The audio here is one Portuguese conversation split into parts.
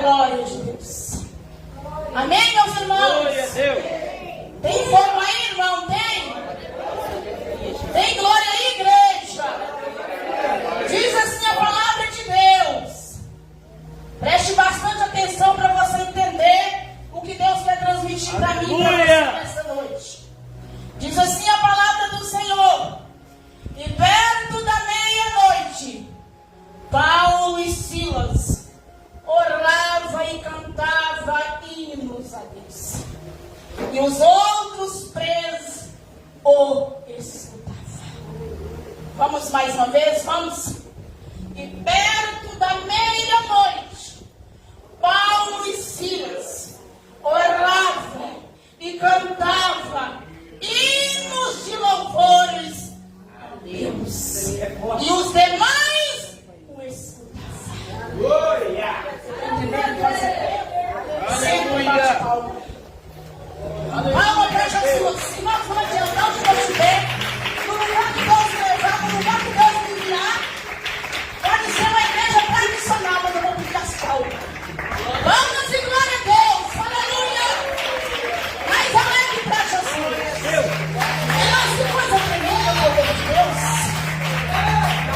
glória de Deus. Amém, meus irmãos? Tem fogo aí, irmão? Tem? Tem glória aí, igreja? Diz assim a palavra de Deus. Preste bastante atenção para você entender o que Deus quer transmitir para mim e para você nessa noite. Diz assim a palavra do Senhor. E perto da meia-noite, Paulo e Silas orava e cantava hinos a Deus. E os outros presos o escutavam. Vamos mais uma vez? Vamos. E perto da meia-noite, Paulo e Silas oravam e cantavam hinos de louvores a Deus. E os demais o escutavam. Sempre bate palma. Palma para Jesus. Se nós vamos adiantar onde Deus estiver, no lugar que Deus me levar, no lugar que Deus me enviar, pode ser uma igreja tradicional, mas eu vou pedir as palmas. Vamos e glória a Deus. Aleluia. Mais alegre para Jesus. Irmãos, que coisa tremenda, meu Deus de Deus.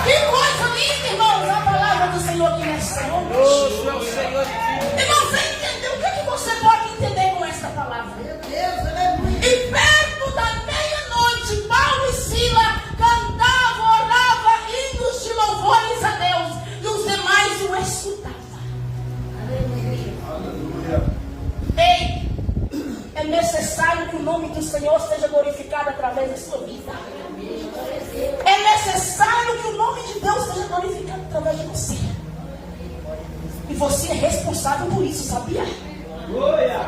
Que coisa linda, irmãos, a palavra do Senhor aqui nessa noite. Irmão, você entendeu? O que você pode entender com essa palavra? E perto da meia-noite, Paulo e Silas cantavam, oravam hinos de louvores a Deus, e os demais o escutavam. Ei, é necessário que o nome do Senhor seja glorificado através da sua vida. É necessário que o nome de Deus seja glorificado através de você. E você é responsável por isso, sabia?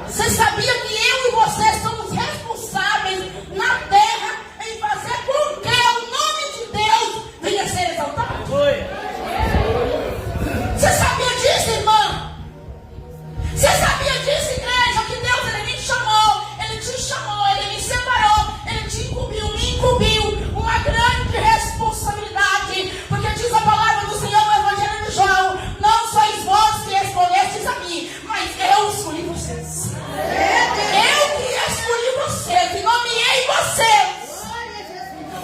Você sabia que eu e você somos responsáveis na terra em fazer com que o nome de Deus venha a ser exaltado? Você sabia disso, irmão? Você sabia disso, igreja? Que Deus, Ele me chamou, Ele te chamou, Ele me separou, Ele te incumbiu, me incumbiu. Uma grande responsabilidade. Porque diz a palavra do Senhor no Evangelho de João: não sois vós que escolhestes a mim, mas eu escolhi vocês. Eu que escolhi vocês e nomeei vocês.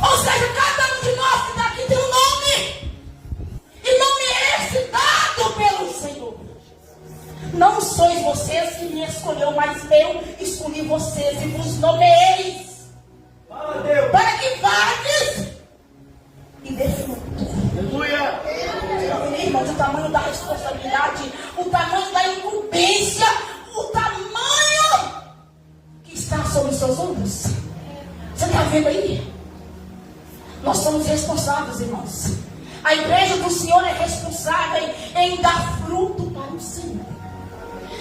Ou seja, cada um de nós que está aqui tem um nome. E nome é esse dado pelo Senhor. Não sois vocês que me escolheu, mas eu escolhi vocês e vos nomeei. Para que vades e dê fruto. Irmãos, o tamanho da responsabilidade, o tamanho da incumbência, o tamanho que está sobre os seus ombros. Você está vendo aí? Nós somos responsáveis, irmãos. A igreja do Senhor é responsável em dar fruto para o Senhor.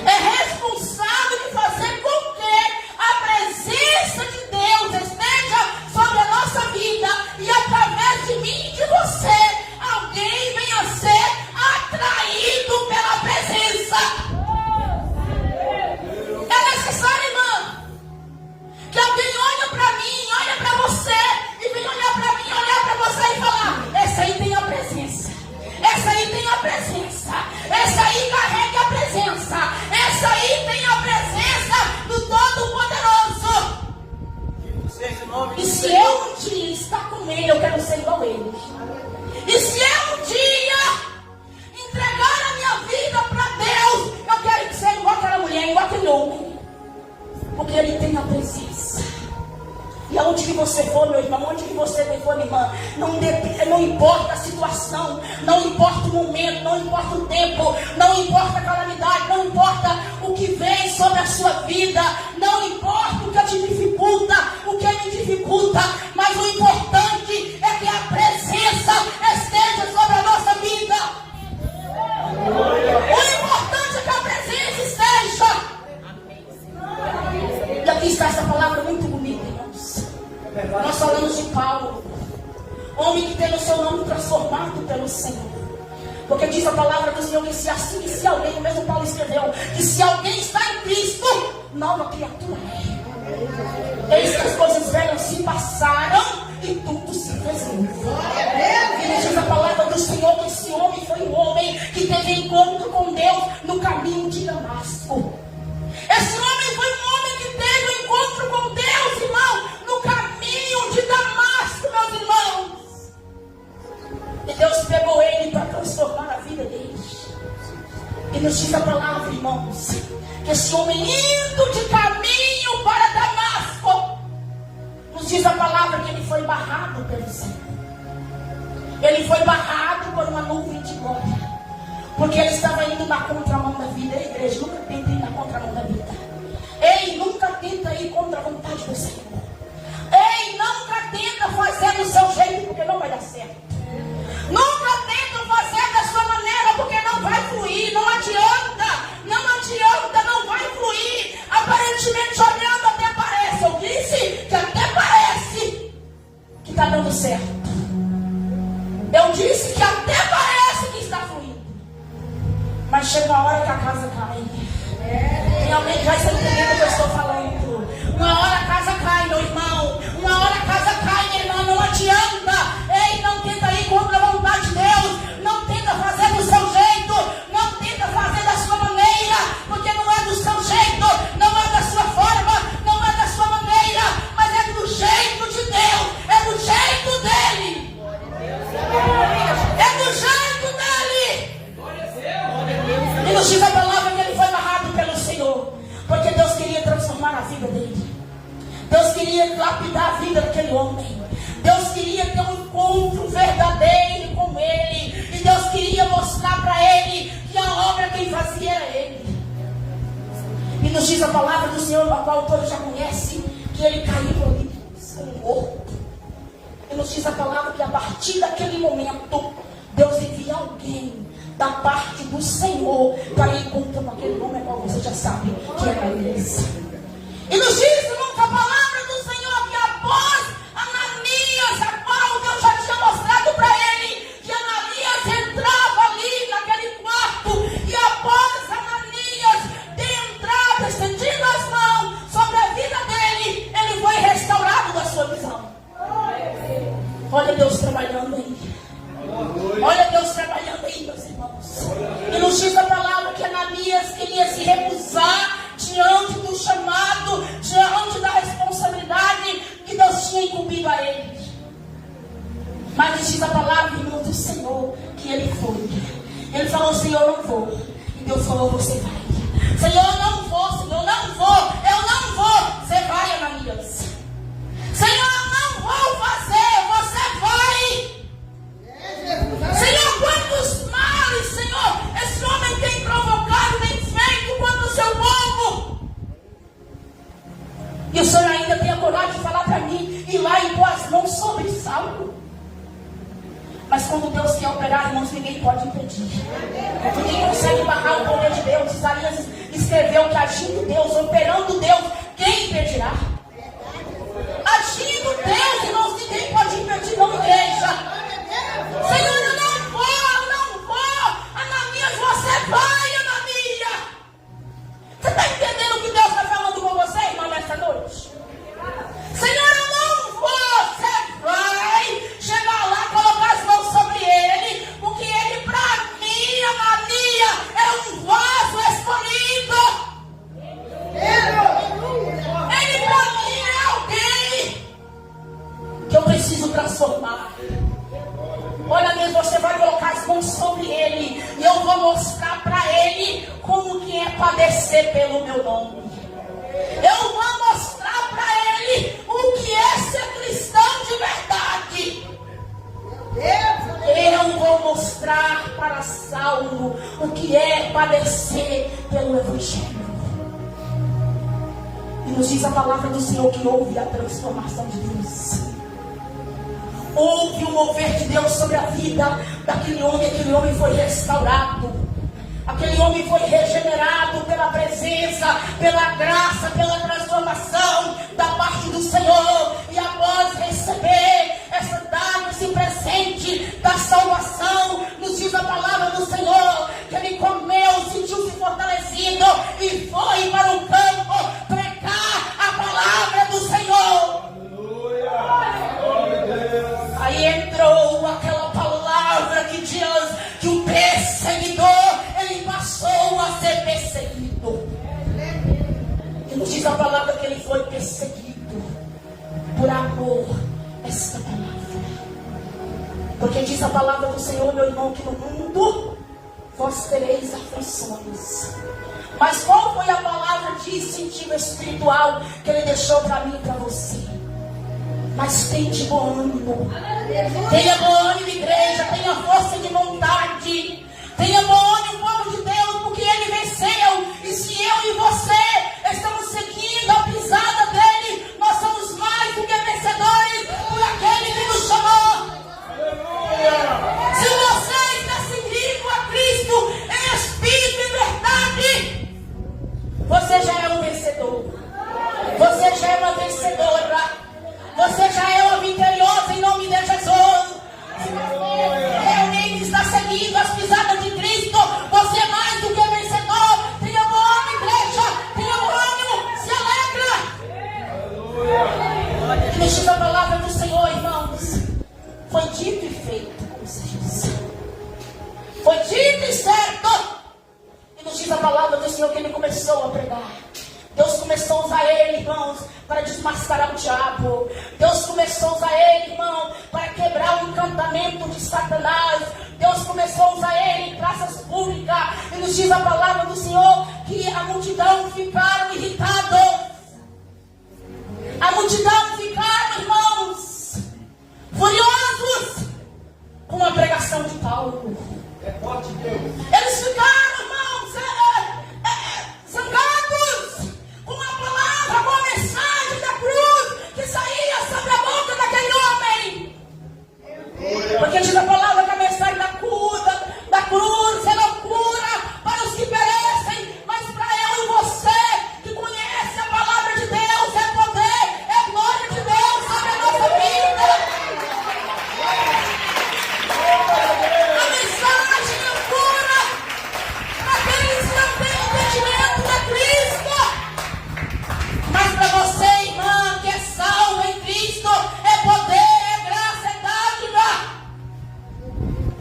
É responsável em fazer com que a presença de Deus esteja sobre a nossa vida e através de mim e de você, alguém venha a ser atraído pela presença. É necessário, irmão, que alguém olhe para mim, olhe para você e venha olhar para mim, olhar para você e falar: essa aí tem a presença, essa aí tem a presença, essa aí carrega a presença, essa aí tem a presença do Todo-Poderoso. E se eu um dia estar com Ele, eu quero ser igual a Ele. E se eu um dia entregar a minha vida para Deus, eu quero ser igual aquela mulher, igual aquele homem. Porque Ele tem a presença. E aonde que você for, meu irmão, onde que você for, minha irmã, não importa a situação, não importa o momento, não importa o tempo, não importa a calamidade, não importa o que vem sobre a sua vida, não importa o que te dificulta, o que me dificulta, mas o importante é que a presença esteja sobre a nossa vida. O importante é que a presença esteja. E aqui está essa palavra muito bonita, irmãos. Nós falamos de Paulo, homem que teve o seu nome transformado pelo Senhor. Porque diz a palavra do Senhor que se alguém, o mesmo Paulo escreveu, que se alguém está em Cristo, nova criatura é. Eis que as coisas velhas se passaram e tudo se fez novo. E diz a palavra do Senhor que esse homem foi um homem que teve encontro com Deus no caminho de Damasco. Esse homem foi um homem que teve um encontro com Deus, irmão, no caminho de Damasco, meus irmãos. E Deus pegou ele para transformar a vida dele. E nos diz a palavra, irmãos, que esse homem indo de caminho para Damasco, nos diz a palavra que ele foi barrado pelo Senhor. Ele foi barrado por uma nuvem de glória. Porque ele estava indo na contramão da vida. Ei, igreja, nunca tenta ir na contramão da vida. Ei, nunca tenta ir contra a vontade do Senhor. Ei, nunca tenta fazer do seu jeito, porque não vai dar certo. Nunca tenta fazer da sua maneira, porque não vai fluir. Não adianta, não vai fluir. Aparentemente olhando até parece. Eu disse que até parece que está dando certo. Eu disse que até parece que está fluindo. Mas chega uma hora que a casa cai. Tem alguém que já está entendendo o que eu estou falando. Uma hora a casa cai, meu irmão. Uma hora a casa cai, minha irmã. Não adianta. Ei, não tenta ir contra a vontade de Deus. Não tenta fazer do seu jeito. Não tenta fazer da sua maneira. Porque não é do seu jeito. Não é da sua forma. Não é da sua maneira. Mas é do jeito de Deus. É do jeito dele. É do jeito dele. E nos diz a palavra que ele foi barrado pelo Senhor. Porque Deus queria transformar a vida dele. Deus queria lapidar a vida daquele homem. Deus queria ter um encontro verdadeiro com ele. E Deus queria mostrar para ele que a obra quem fazia era ele. E nos diz a palavra do Senhor, a qual todos já conhecem, que ele caiu ali, morto. E nos diz a palavra que a partir daquele momento, Deus envia alguém da parte do Senhor para ir encontrar com aquele homem, qual você já sabe que é Ananias. E nos diz, irmãos, a palavra do Senhor que após Ananias, a qual Deus já tinha mostrado para ele, que Ananias entrava ali naquele quarto, e após Ananias ter entrado, estendido as mãos sobre a vida dele, ele foi restaurado da sua visão. Olha Deus trabalhando aí. Olha Deus trabalhando aí, meus irmãos. E nos diz a palavra que Ananias queria se recusar diante do chamado, diante da responsabilidade que Deus tinha incumbido a ele. Mas nos diz a palavra, irmão do Senhor, que ele foi. Ele falou, Senhor, eu não vou. E Deus falou, você vai. Senhor, eu não vou, Senhor, eu não vou. Eu não vou. Você vai, Ananias. Senhor, eu não vou fazer. Você vai. Senhor, quantos males, Senhor, esse homem tem provocado, tem feito contra o seu povo. E o Senhor ainda tem a coragem de falar para mim, ir lá e pôr as mãos sobre Saulo. Mas quando Deus quer operar, irmãos, ninguém pode impedir. Ninguém consegue barrar o poder de Deus. Isaías escreveu que agindo Deus, operando Deus, quem impedirá? Agindo Deus, irmãos, ninguém pode impedir, não, igreja. Senhor, eu não vou. Ananias, você vai, Ananias. Você está entendendo o que Deus está falando com você, irmão, nessa noite? Senhor, eu não vou. Você vai chegar lá, colocar as mãos sobre ele, porque ele, para mim, Ananias, é um vaso escolhido. Ele, para mim, é alguém que eu preciso transformar. Olha mesmo, você vai colocar as mãos sobre ele. E eu vou mostrar para ele como que é padecer pelo meu nome. Eu vou mostrar para ele o que é ser cristão de verdade. Eu vou mostrar para Saulo o que é padecer pelo Evangelho. E nos diz a palavra do Senhor que houve a transformação de Deus. Houve um mover de Deus sobre a vida daquele homem. Aquele homem foi restaurado. Aquele homem foi regenerado pela presença, pela graça, pela transformação da parte do Senhor. E após receber essa dádiva, esse presente da salvação, nos diz a palavra do Senhor que ele comeu, sentiu-se fortalecido e foi para o campo pregar a palavra do Senhor. Aí entrou aquela palavra que diz que o perseguidor, ele passou a ser perseguido. a palavra que ele foi perseguido por amor a esta palavra. Porque diz a palavra do Senhor, meu irmão, que no mundo vós tereis aflições. Mas qual foi a palavra de incentivo espiritual que ele deixou para mim e para você? Mas tem de bom ânimo. Tenha bom ânimo, igreja. Tenha força de vontade. Tenha bom ânimo, povo de Deus, porque ele venceu. E se eu e você estamos seguindo a pisada dele, nós somos mais do que vencedores por aquele que nos chamou. Se você está seguindo a Cristo em espírito e verdade, você já é um vencedor. Você já é uma vencedora. Você já é uma vitoriosa em nome de Jesus. Se você realmente está seguindo as pisadas de Cristo, você é mais do que vencedor. Tenha bom ânimo, igreja. Tenha bom ânimo. Se alegra. E nos diz a palavra do Senhor, irmãos. Foi dito e feito, como se diz. Foi dito e certo. E nos diz a palavra do Senhor que ele começou a pregar. Deus começou a usar ele, irmãos, para desmascarar o diabo. Deus começou a usar ele, irmão, para quebrar o encantamento de Satanás. Deus começou a usar ele em praças públicas. E nos diz a palavra do Senhor que a multidão ficaram irritados. A multidão ficaram, irmãos, furiosos com a pregação de Paulo. É forte Deus. Eles ficaram, irmãos, zangados com a palavra, com a mensagem da cruz que saía sobre a boca daquele homem. Porque diz a palavra que a mensagem da cruz é loucura para os que perecem, mas para eu e você que conhece a palavra de Deus é poder, é glória de Deus sobre a nossa vida. A mensagem é cura para aqueles que não têm entendimento de Cristo. Mas para você, irmã, que é salvo em Cristo, é poder, é graça, é dádiva.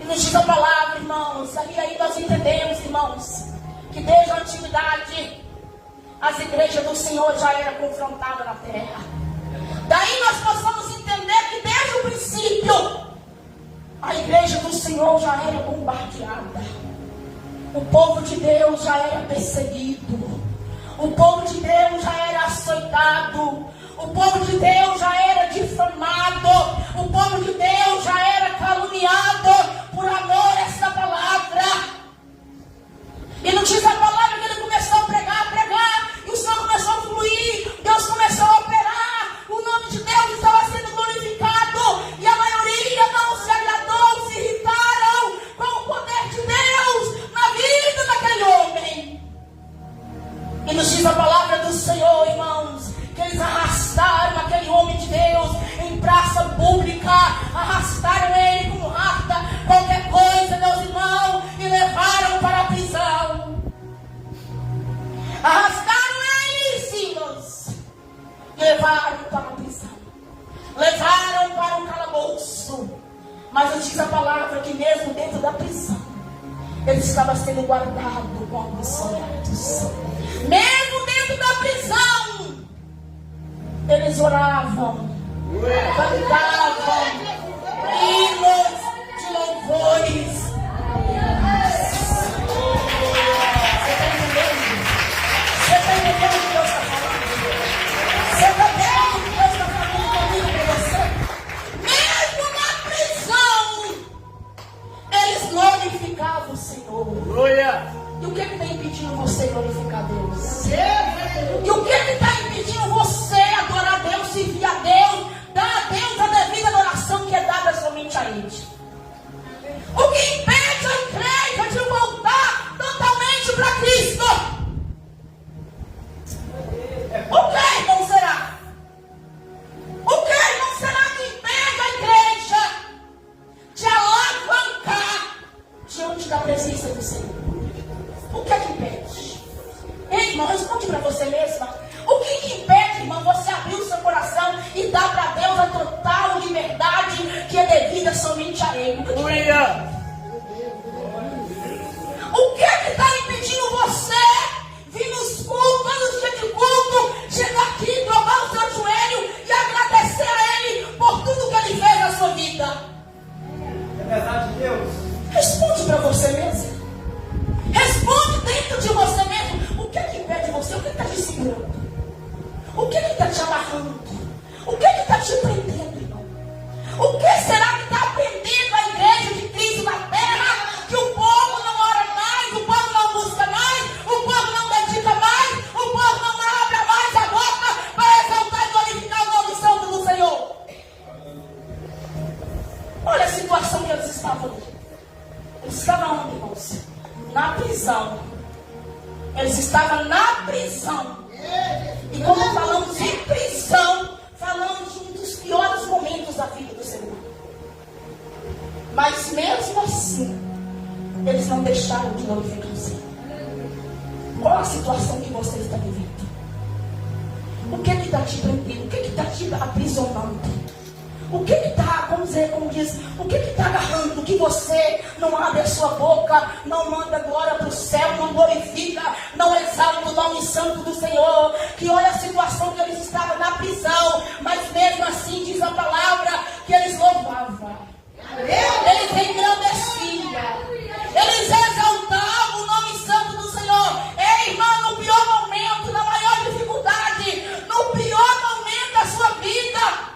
E nos diz a palavra, irmãos, aí nós entendemos, irmãos, que desde a antiguidade as igrejas do Senhor já eram confrontadas na terra. Daí nós possamos entender que desde o princípio a igreja do Senhor já era bombardeada. O povo de Deus já era perseguido. O povo de Deus já era açoitado. O povo de Deus já era difamado. O povo de Deus já era caluniado por amor a essa palavra. E não diz a palavra que ele começou a pregar, e o Senhor começou a fluir, Deus começou a operar, o nome de Deus estava sendo glorificado, e a maioria não se agradou, se irritaram com o poder de Deus na vida daquele homem. E nos diz a palavra do Senhor, irmãos, que eles arrastaram aquele homem de Deus em praça pública, arrastaram ele como rata, qualquer coisa, meus irmãos, e levaram para a prisão. Arrastaram ele, Silas, e levaram para a prisão. Levaram para o calabouço. Mas nos diz a palavra que mesmo dentro da prisão, ele estava sendo guardado com alguns soldados. Mesmo dentro da prisão, eles oravam, cantavam hinos de louvores. Você está entendendo o que Deus está falando? Você está entendendo o que Deus está falando comigo para você? Mesmo na prisão, eles glorificavam o Senhor. E o que tem impedindo você glorificar Deus? E o que está impedindo você adorar a Deus, servir a Deus, dar a Deus a devida adoração que é dada somente a Ele? O que impede a igreja de voltar totalmente para Cristo? O que, irmão, será? O que, irmão, será que impede a igreja de alavancar diante da presença do Senhor? O que é que impede? Ei, irmão, responde para você mesma. O que impede, irmão, você abrir o seu coração e dar para Deus a total liberdade que é devida somente a Ele? O que é que está impedindo você vir nos cultos, todos os dias de culto, você mesmo. Responde dentro de você mesmo. O que é que impede você? O que está te segurando? O que está te amarrando? O que está te prendendo, irmão? O que será que está prendendo a igreja de Cristo na terra? Que o povo não ora mais, o povo não busca mais, o povo não dedica mais, o povo não abre mais a boca para exaltar e glorificar o nome santo do Senhor. Olha a situação que eles estavam ali. Eles estavam onde, irmãos? Na prisão. Eles estavam na prisão. E como falamos de prisão, falamos de um dos piores momentos da vida do ser humano. Mas mesmo assim, eles não deixaram de glorificar o Senhor. Qual a situação que você está vivendo? O que está te prendendo? O que está te aprisionando? O que está, como diz, o que está agarrando? Que você não abre a sua boca, não manda glória para o céu, não glorifica, não exalta o nome santo do Senhor. Que olha a situação que eles estavam na prisão, mas mesmo assim diz a palavra que eles louvavam, eles engrandeciam, eles exaltavam o nome santo do Senhor. Ei, irmão, no pior momento, na maior dificuldade, no pior momento da sua vida,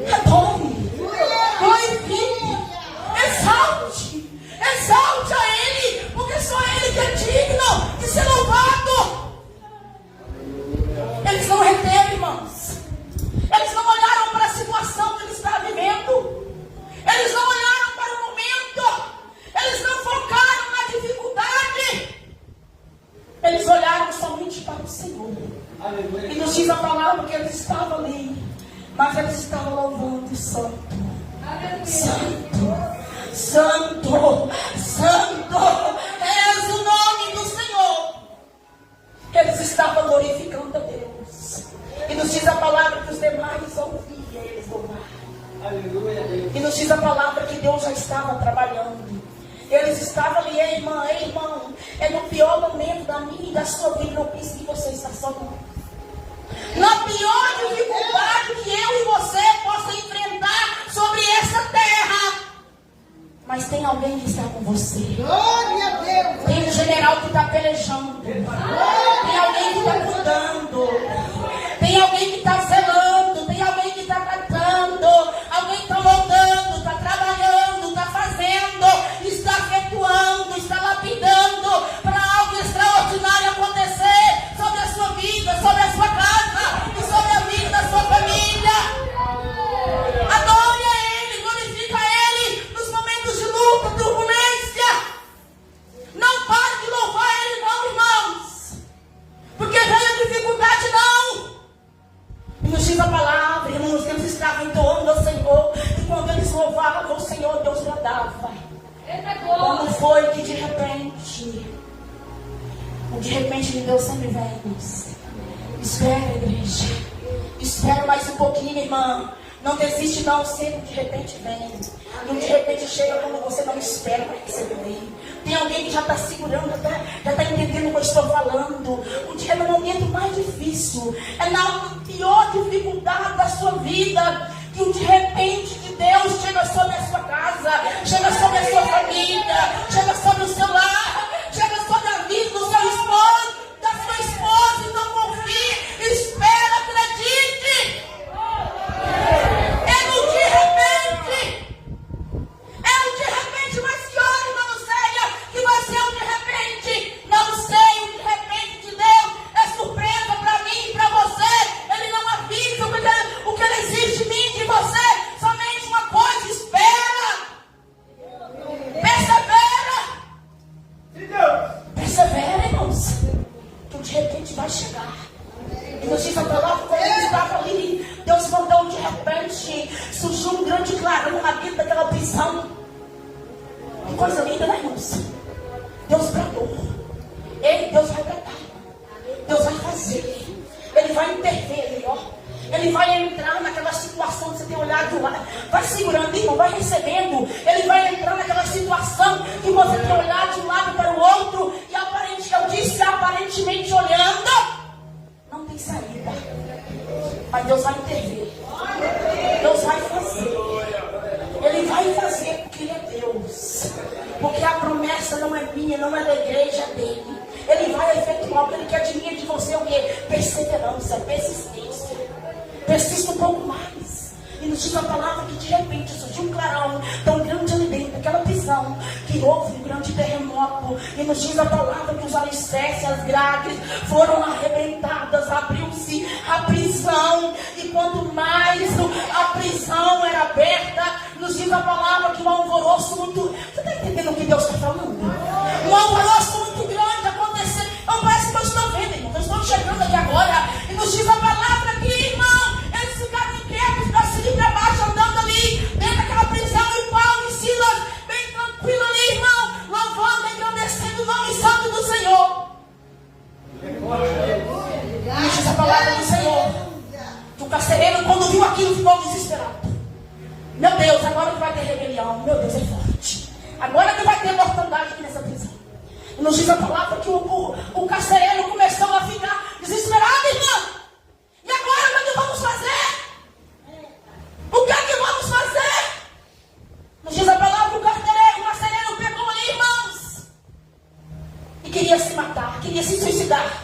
adore, glorifique, exalte a Ele, porque só Ele que é digno de ser louvado. Eles não reteram, irmãos. Eles não olharam para a situação que eles estavam vivendo. Eles não olharam para o momento. Eles não focaram na dificuldade. Eles olharam somente para o Senhor. E nos diz a palavra que eles estavam ali, mas eles estavam louvando o Santo. Santo, Santo, Santo, és o nome do Senhor. Eles estavam glorificando a Deus. E nos diz a palavra que os demais ouviam eles louvar. E nos diz a palavra que Deus já estava trabalhando. Eles estavam ali, ei irmão, é no pior momento da minha e da sua vida, não pense que você está só não. Na pior dificuldade que eu e você possa enfrentar sobre essa terra, mas tem alguém que está com você. Glória a Deus. Tem um general que está pelejando. Tem alguém que está cuidando. Tem alguém que está zelando. Tem alguém que está tratando. Alguém que está moldando, está trabalhando, está fazendo, está efetuando, está lapidando para algo extraordinário acontecer sobre a sua vida, sobre a sua casa e sobre a vida da sua família. Adore a Ele, glorifica a Ele nos momentos de luta, turbulência. Não pare de louvar Ele não, irmãos, porque veio a dificuldade não. E nos diz a palavra, irmãos, que eles estavam entoando ao Senhor, e quando eles louvavam o Senhor, Deus agradava. Quando foi que de repente de Deus sempre vem, irmãos. Espera, igreja. Espera mais um pouquinho, irmã. Não desiste não, sempre de repente vem. E de repente chega quando você não espera para receber. Tem alguém que já está segurando, já está entendendo o que eu estou falando. Um dia no momento mais difícil, é na pior dificuldade da sua vida, que de repente de Deus chega sobre a sua casa, chega sobre a sua família, chega sobre o seu lar, chega sobre a vida do seu esposo, da sua esposa. Então confie, espera, acredite. É no de repente. É o de repente, mas que hora, irmã Lucélia, que vai ser o de repente? Não sei, o de repente de Deus é surpresa para mim e para você. Ele não avisa o que ele exige de mim e de você. Somente uma coisa, espera. Persevera, irmãos. Que de repente vai chegar. E nos diz a palavra, quando ele estava ali, Deus mandou de repente, surgiu um grande clarão na vida daquela prisão. Que coisa linda, né, irmãos? Deus bradou. Deus vai tratar. Deus vai fazer. Ele vai intervir ali, ó. Ele vai entrar naquela situação que você tem olhado de lado. Vai segurando, irmão, vai recebendo. Ele vai entrar naquela situação que você tem olhado de um lado para o outro. E aparentemente olhando, não tem saída. Mas Deus vai intervir. Deus vai fazer. Ele vai fazer porque Ele é Deus. Porque a promessa não é minha, não é da igreja, é dele. Ele vai efetuar o que ele quer de mim e de você. O quê? Perseverança, persistência. Persista um pouco mais. E nos diz a palavra que de repente surgiu um clarão tão grande ali dentro daquela prisão, que houve um grande terremoto. E nos diz a palavra que os alicerces, as grades foram arrebentadas, abriu-se a prisão. E quanto mais a prisão era aberta, nos diz a palavra que um alvoroço muito... Você está entendendo o que Deus está falando? Um alvoroço muito grande aconteceu. Não parece que eu estou vendo, irmão. Eu estou chegando aqui agora. E nos diz a palavra aqui, irmão. Eles ficaram inquietos para cima e para baixo, andando ali, dentro daquela prisão. E Paulo e Silas, bem tranquilo ali, irmão, louvando, engrandecendo o nome santo do Senhor. E diz a palavra do Senhor. Que o carcereiro, quando viu aquilo, ficou desesperado. Meu Deus, agora que vai ter rebelião. Meu Deus, é forte. Agora que vai ter mortandade aqui nessa prisão. E nos diz a palavra que o carcereiro começou a ficar desesperado, irmão. E agora, o que vamos fazer? O que é que vamos fazer? Nos diz a palavra que o carcereiro pegou ali, irmãos, e queria se matar, queria se suicidar.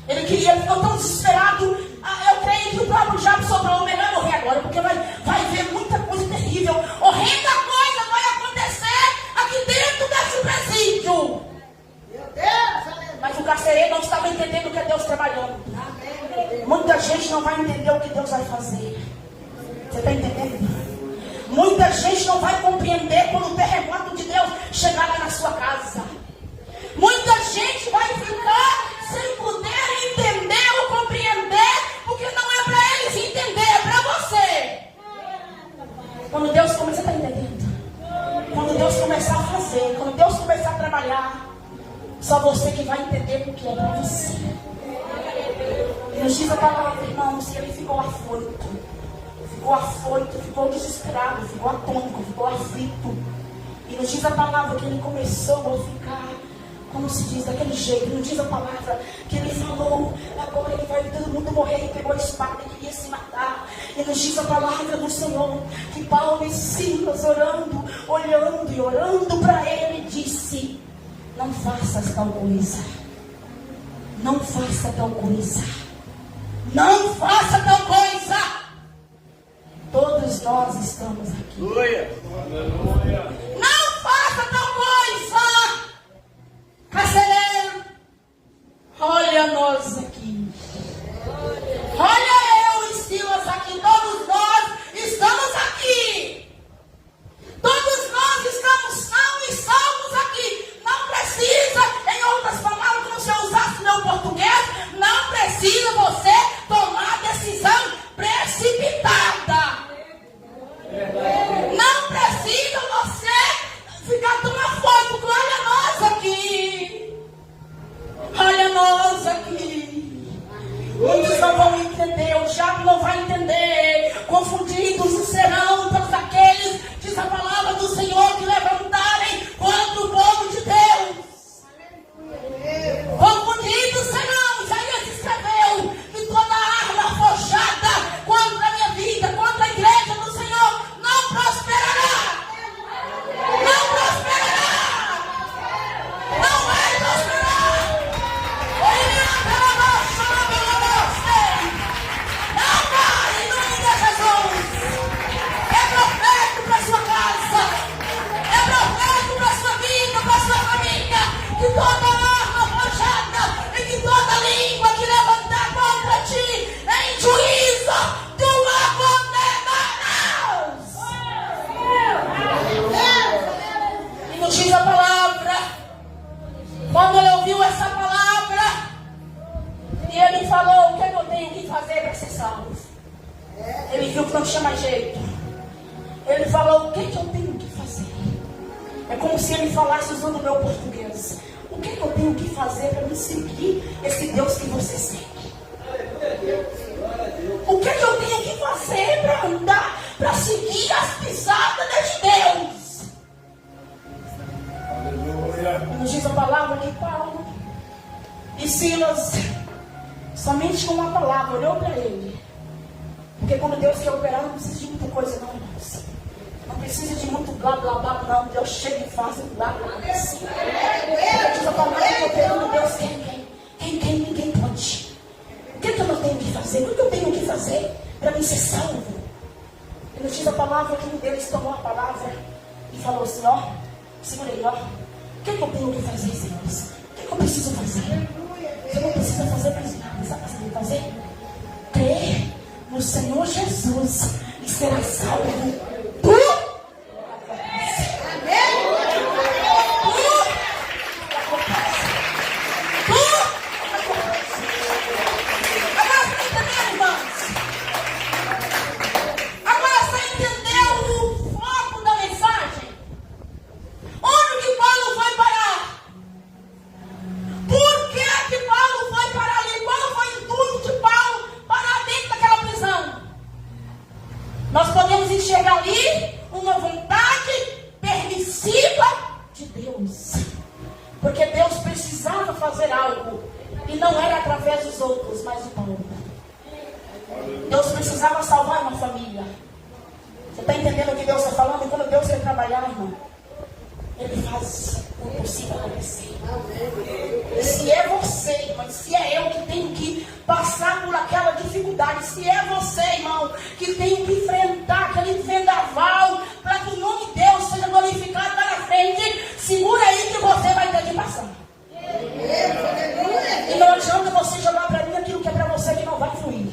Ele ficou tão desesperado. Eu creio que o próprio diabo sobrou. Melhor morrer agora, porque vai ver muita coisa terrível. Horrenda coisa vai acontecer aqui dentro desse presídio. Meu Deus! Mas o carcereiro não estava entendendo o que é Deus trabalhando. Muita gente não vai entender o que Deus vai fazer. Você está entendendo? Muita gente não vai compreender quando o terremoto de Deus chegar lá na sua casa. Muita gente vai ficar sem poder entender ou compreender, porque não é para eles entender, é para você. Quando Deus começa a estar entendendo, quando Deus começar a fazer, quando Deus começar a trabalhar, só você que vai entender porque é para você. E nos diz a palavra, irmãos, que ele ficou afoito, ficou desesperado, ficou atônico, ficou aflito. E nos diz a palavra que ele começou a ficar, como se diz, daquele jeito. Nos diz a palavra que ele falou, agora ele vai todo mundo morrer. E pegou a espada e queria se matar. E nos diz a palavra do Senhor que Paulo e Silas orando, olhando e orando para ele, disse: não faças tal coisa, não faça tal coisa, não faça tal coisa. Todos nós estamos aqui. Não faça tal coisa. Carcereiro, olha nós aqui. Olha eu e Silas aqui. Todos nós estamos aqui. Todos nós estamos sãos e salvos aqui. Não precisa, em outras palavras, que você usasse meu português, não precisa você tomar decisão precipitada. Não precisa você ficar tão afoito. Olha nós aqui. Olha nós aqui. Muitos não vão entender, o diabo não vai entender. Confundidos serão todos aqueles, diz a palavra do Senhor, que levantarem contra o povo de Deus. Confundidos serão. Isaías escreveu que toda arma forjada contra a minha vida, contra a igreja do Senhor, não prosperará. Não prosperará. Não vai prosperar. Não vai, em nome de Jesus. É profético para sua casa. É profético para sua vida, para sua família. Que toda arma forjada e que toda língua que levantar contra ti em juízo, tu a condenarás. E nos diz a palavra, quando ele ouviu essa palavra, e ele falou: o que eu tenho que fazer para ser salvo? Ele viu que não tinha mais jeito. Ele falou: o que eu tenho que fazer? É como se ele falasse usando o meu português. O que eu tenho que fazer para me seguir esse Deus que você segue? O que eu tenho que fazer para andar, para seguir as pisadas de Deus? Nos diz a palavra que Paulo e Silas, somente com uma palavra, olhou para ele. Porque quando Deus quer operar, não precisa de muita coisa, não, irmãos. Não precisa de muito blá blá blá, não. Deus chega e faz um blá blá. Diz a palavra que eu pergunto, Deus, quem ninguém pode. O que eu não tenho que fazer? O que eu tenho que fazer para mim ser salvo? E nos diz a palavra que um deles tomou a palavra e falou assim, ó, segura aí, ó. O que eu tenho que fazer, senhores? O que eu preciso fazer? Você não precisa fazer mais nada. Sabe o que você tem que fazer? Crer no Senhor Jesus e será salvo. Nós podemos enxergar ali uma vontade permissiva de Deus. Porque Deus precisava fazer algo. E não era através dos outros, mas de Paulo. Deus precisava salvar uma família. Você está entendendo o que Deus está falando? E quando Deus quer trabalhar, irmão, Ele faz o possível acontecer. E se é você, irmão, se é eu que tenho que passar por aquela dificuldade, se é você, irmão, que tem que enfrentar aquele vendaval para que o nome de Deus seja glorificado lá na frente, segura aí que você vai ter que passar. E não adianta você jogar para mim aquilo que é para você que não vai fluir.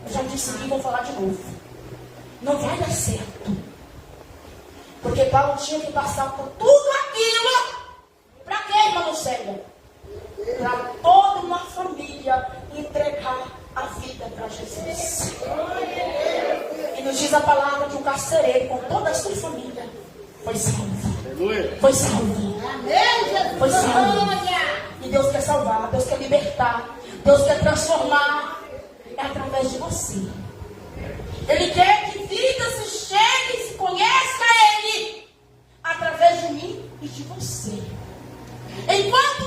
Eu já disse aqui e vou falar de novo. Não vai dar certo. Porque Paulo tinha que passar por tudo aquilo. Para quê, irmão Célia? Para toda uma família entregar a vida para Jesus. E nos diz a palavra que o carcereiro, com toda a sua família, foi salvo. Foi salvo. Foi salvo. E Deus quer salvar, Deus quer libertar, Deus quer transformar. É através de você. Ele quer que vida se chegue e se conheça a Ele através de mim e de você. Enquanto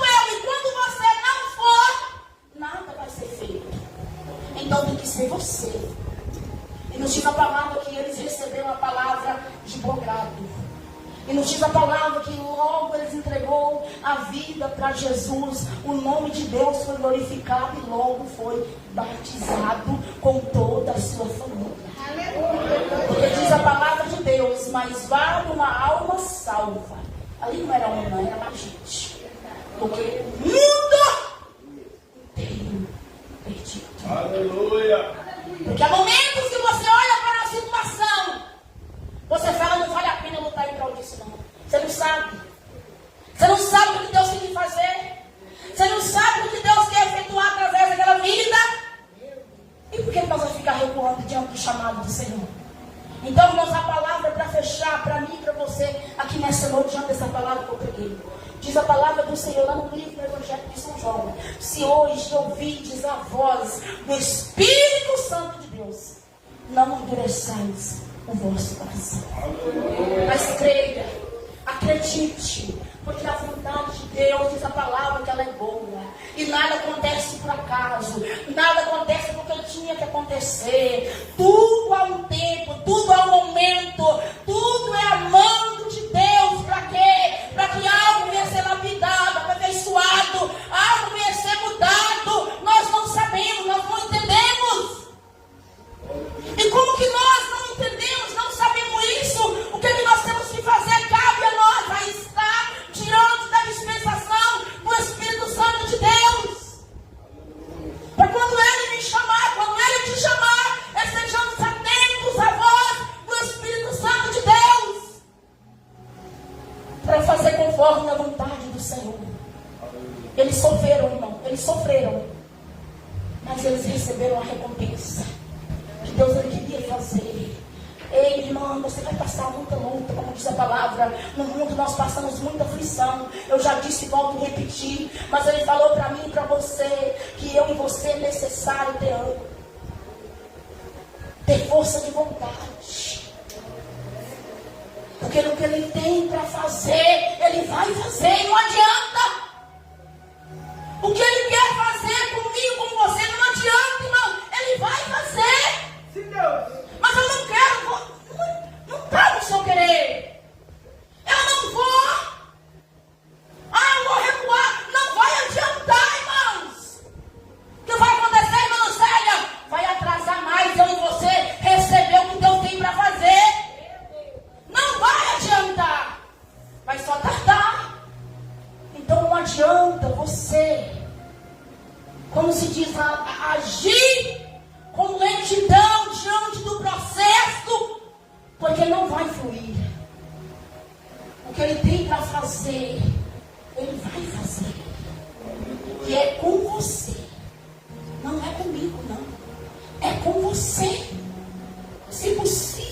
você não for, nada vai ser feito. Então tem que ser você. E nos diz a palavra que eles receberam a palavra de bom grado. E nos diz a palavra que logo eles entregou a vida para Jesus. O nome de Deus foi glorificado e logo foi batizado com toda a sua família. Porque diz a palavra de Deus, mais vale uma alma salva. Ali não era uma, era mais gente. Porque o mundo inteiro perdido. Aleluia. Porque há momentos que você olha para a situação, você fala, não vale a pena lutar em prol disso não. Você não sabe. Você não sabe o que Deus tem que fazer. Você não sabe o que Deus quer efetuar através daquela vida. E por que nós vamos ficar recuando diante do chamado do Senhor? Então, irmãos, a palavra para fechar, para mim e para você, aqui nessa noite, diante dessa palavra que eu peguei. Diz a palavra do Senhor lá no livro do Evangelho de São João. Se hoje ouvides a voz do Espírito Santo de Deus, não endureçais o vosso coração. Mas creia, acredite, porque a vontade de Deus, diz a palavra, que ela é boa. E nada acontece por acaso, nada acontece porque tinha que acontecer. Tudo há um tempo, tudo há um momento, tudo é a mão de Deus. Para quê? Para que algo venha ser lapidado, aperfeiçoado, algo venha ser mudado. Nós não sabemos, nós não entendemos. E como que nós não entendemos, não sabemos isso, o que nós temos que fazer? Cabe a nós a estar diante da dispensação do Espírito Santo de Deus. Para quando Ele me chamar, quando Ele te chamar, estejamos atentos à voz do Espírito Santo de Deus. Para fazer conforme a vontade do Senhor. Eles sofreram, irmão, eles sofreram. Mas eles receberam a recompensa que Deus ele queria fazer. Ei, irmão, você vai passar muita luta, como diz a palavra. No mundo nós passamos muita aflição. Eu já disse e volto a repetir. Mas Ele falou para mim e para você que eu e você é necessário ter força de vontade. Porque no que Ele tem para fazer, Ele vai fazer, não adianta. O que Ele quer fazer comigo, com você, não adianta, irmão. Ele vai fazer. Sim, Deus. Mas eu não quero. Não está no seu querer.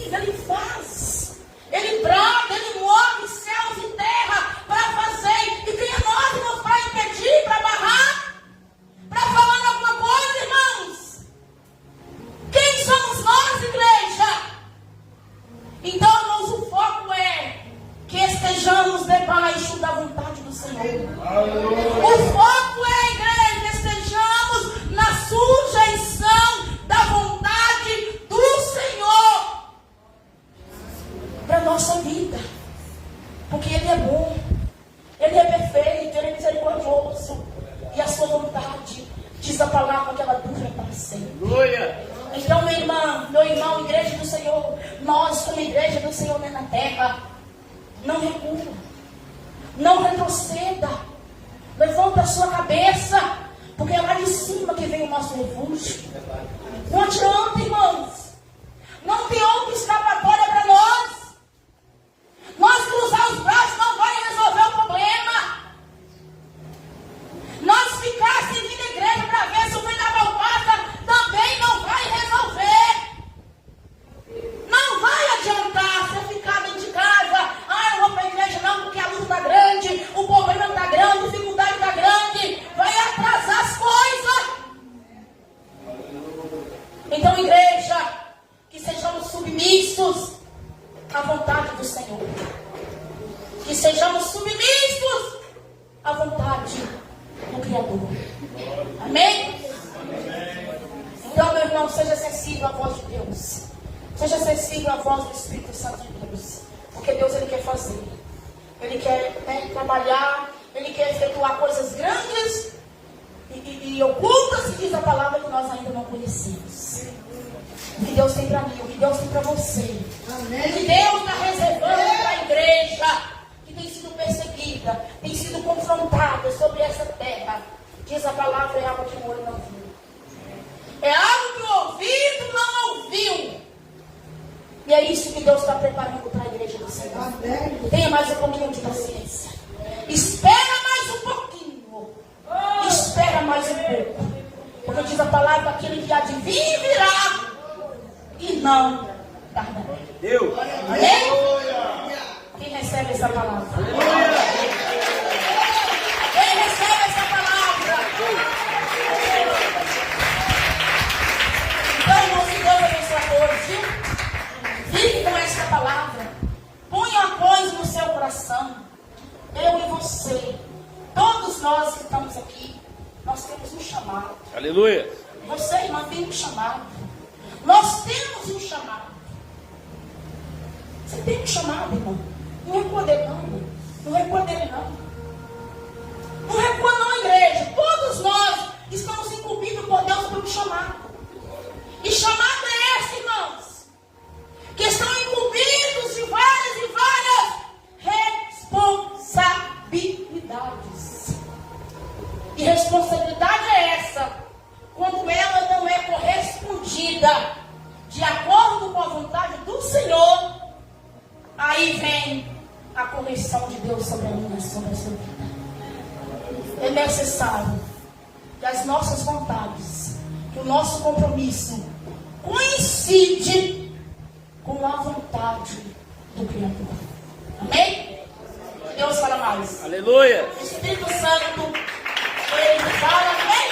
vive, Ele faz. Ele brota, Ele move céus e terra para fazer. E quem é nós, irmãos, para impedir, para barrar, para falar alguma coisa, irmãos? Quem somos nós, igreja? Então, irmãos, o foco é que estejamos debaixo da vontade do Senhor. O foco é, igreja, que estejamos na sujeição da vontade do Senhor para a nossa vida. Porque Ele é bom, Ele é perfeito, Ele é misericordioso. E a sua vontade, diz a palavra, que ela dura para sempre. Então, meu irmão, igreja do Senhor, nós como igreja do Senhor na terra, não recua, não retroceda, levanta a sua cabeça, porque é lá de cima que vem o nosso refúgio. Não adianta, irmãos, não tem outra escapatória para nós. Nós cruzar os braços não vai resolver o problema. Nós ficar seguindo a igreja para ver se o vendaval passa também não vai resolver. Não vai adiantar você ficar dentro de casa. Ah, eu vou para a igreja não, porque a luz está grande, o problema está grande, a dificuldade está grande. Vai atrasar as coisas. Então, igreja, que sejamos submissos à vontade do Senhor. Que sejamos submissos à vontade do Criador. Amém? Então, meu irmão, seja sensível à voz de Deus. Seja sensível à voz do Espírito Santo de Deus. Porque Deus, Ele quer fazer. Ele quer trabalhar. Ele quer efetuar coisas grandes e ocultas, que diz a palavra, que nós ainda não conhecemos. O que Deus tem para mim, o que Deus tem para você. Amém. O que Deus está reservando para a igreja que tem sido perseguida, tem sido confrontada sobre essa terra. Diz a palavra, é algo que o olho não viu. É algo que o ouvido não ouviu. E é isso que Deus está preparando para a igreja do Senhor. Amém. Tenha mais um pouquinho de paciência. Espera mais um pouquinho. Espera mais um pouco. Porque diz a palavra, aquele que há de vir virá e não tardará. Deus. Amém? Quem recebe essa palavra? Quem recebe essa palavra? Então, irmãos, que Deus abençoe a todos, viu? Vive com esta palavra. Ponha a coisa no seu coração. Eu e você. Todos nós que estamos aqui, nós temos um chamado. Aleluia. Você, irmã, tem um chamado. Nós temos um chamado. Você tem um chamado, irmão. Não recua dele, não, irmão. Não recua dele, não. Não recua, não, igreja. Todos nós estamos incumbidos por Deus por um chamado. E chamado é esse, irmãos, que estão incumbidos de várias e várias responsabilidades. E responsabilidade é essa, quando ela não é correspondida de acordo com a vontade do Senhor, aí vem a correção de Deus sobre a minha, sobre a sua vida. É necessário que as nossas vontades, que o nosso compromisso coincide com a vontade do Criador. Amém? Que Deus fala mais. Aleluia. O Espírito Santo, Ele fala, amém?